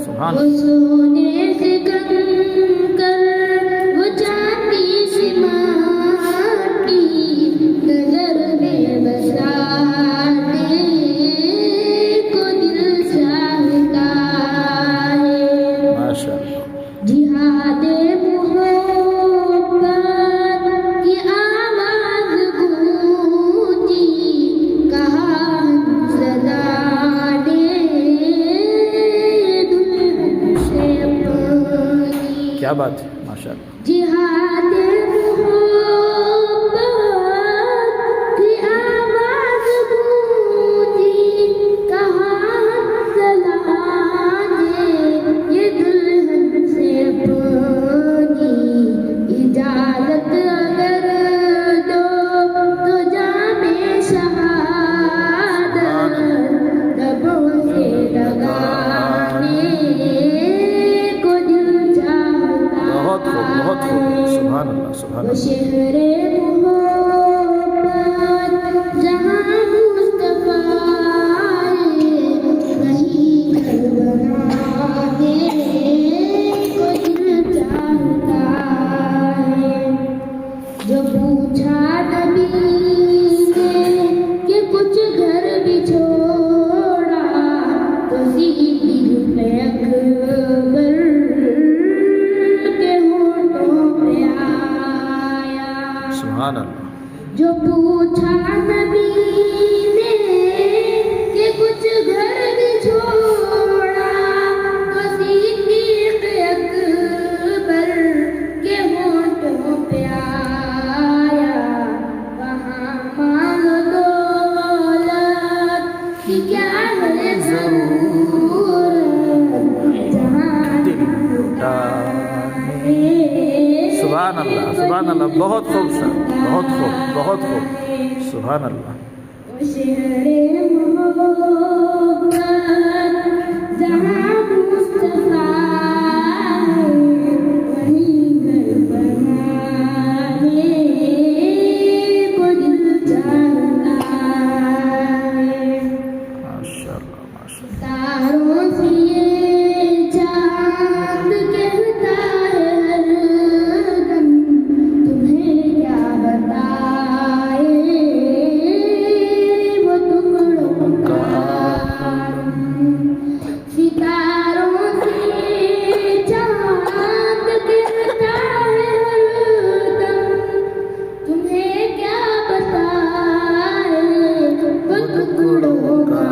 سبحان وہ سونے سے کنکر وہ چاندی سے ماٹی نظر میں بسانے کو دل چاہتا ہے ماشاء اللہ جہاد محبت کی آواز گونجی کہا زدہ نے دلہن سے اپنی کیا بات ہے ماشاء اللہ جہاد محبت کی آواز گونجی کہا زدہ نے یہ دلہن سے اپنی اجازت اگر دو تو جام شہادت لبوں سے لگانے کو دل چاہتا بہت خوب بہت خوب سبحان اللہ سبحان وہ اللہ شہر محبت جہاں مصطفیٰ وہیں گھر بنانے کو دل چاہتا ہے جو پوچھا نبی نے کہ کچھ گھر بھی چھوڑا تو صدیق اکبر کے ہونٹوں پہ آیا سبحان اللہ جو پوچھا نبی نے کہ کچھ گھر بھی چھوڑا تو صدیق اکبر کے ہونٹوں پہ آیا وہاں مانگ دولت کی کیا ہے ضرورت جہاں سبحان اللہ سبحان اللہ بہت خوب سر بہت خوب بہت خوب سبحان اللہ وہ شہر محبت جہاں مصطفیٰ وہیں گھر بنانے کو دل چاہتا ہے ماشاء اللہ ماشاء اللہ تاروں سے یہ چاند کہتا ہے ہر دم تمہیں کیا بتائے وہ ٹکڑوں کا عالم ستاروں سے چاند کہتا ہے ہر دم تمہیں کیا بتائے وہ ٹکڑوں کا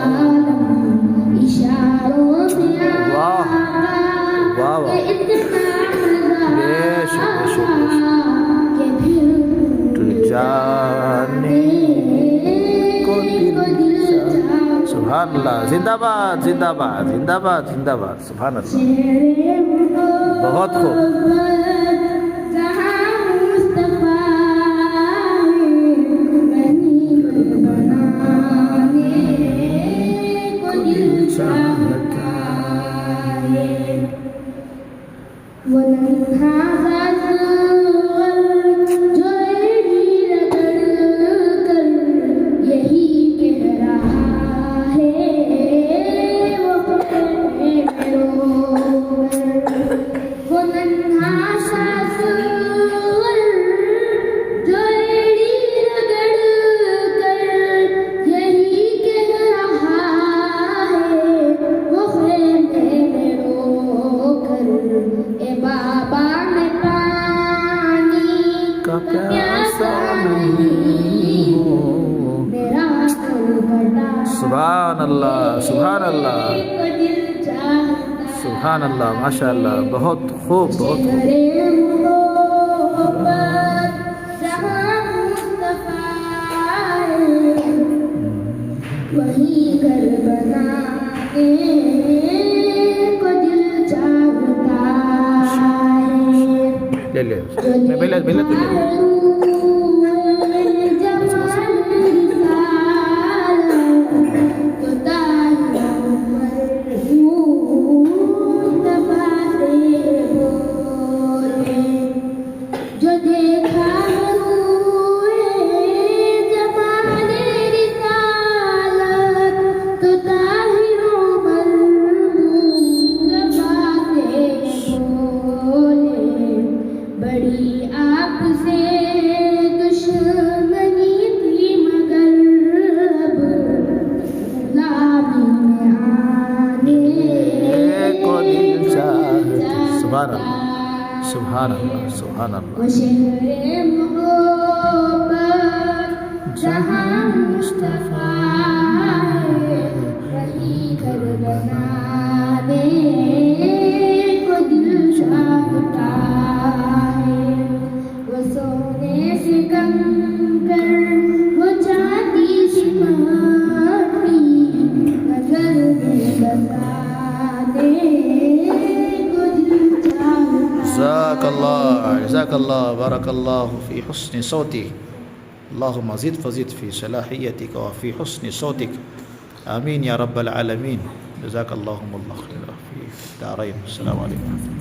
عالم اشاروں میں واہ واہ واہ بے شک بے شک بے شک تو جانے کو دل سبحان اللہ زندہ باد زندہ باد زندہ باد زندہ باد سبحان اللہ بہت خوب جہاں مصطفیٰ وہیں گھر بنانے کو دل چاہتا ہے وہ ننھا سا سور جو ایڑی رگڑ کر یہی کہہ رہا ہے وہ پکڑے رو کر وہ ننھا سا سور جو ایڑی رگڑ کر یہی کہہ رہا ہے وہ خیمے میں رو کر اے بابا میں پانی کا پیاسا نہیں ہو میرا دل بڑا سبحان اللہ سبحان اللہ کو دل چاہتا سبحان اللہ ماشاء اللہ بہت خوب بہت خوب شہر محبت جہاں مصطفیٰ وہیں گھر بنانے کو دل چاہتا ہے لے میں پہلے تو لے جو دیکھا تو طاہر و مرحوم سبحان اللہ سبحان اللہ سبحان اللہ وہ شہر محبت جہاں مصطفیٰ ہے وہی گھر بنانے کو دل چاہتا ہے وہ سونے سے کنکر وہ چاندی سے مٹی نظر میں بسانے کو دل چاہتا ہے جزاک اللہ بارک اللہ فی حسن صوتک اللہم زد فزد فی صلاحیتک وفی حسن صوتک آمین یا رب العالمین جزاک اللہم اللہ خیر فی دارین السلام علیکم